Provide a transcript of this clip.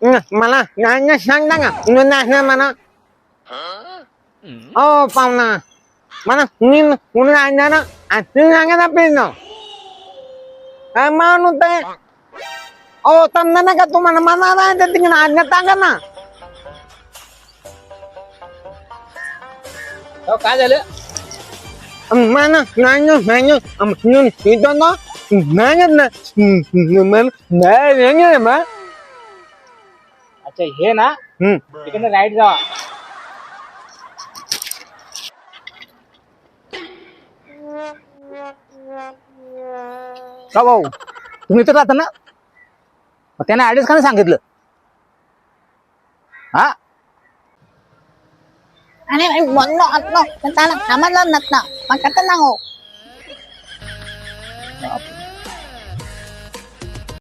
मला नाही सांगता का नाही म्हणा ओ पाहुणा मला मी पुढे आणणार तुम्ही सांगा पिनो काय माणूस आहे ओ तमना नका तुम्हाला मला नाही तिकडे आणण्यात टाका ना काय झालं मला नाही इथं ना नाही अच्छा हे ना तिकडनं राईट जावा का भाऊ तुम्ही तर राहता ना मग त्याने ऍड्रेस का नाही सांगितलं हा Ano yung bono at no? Kanta lang, naman lang nat na. Magkata lang oh.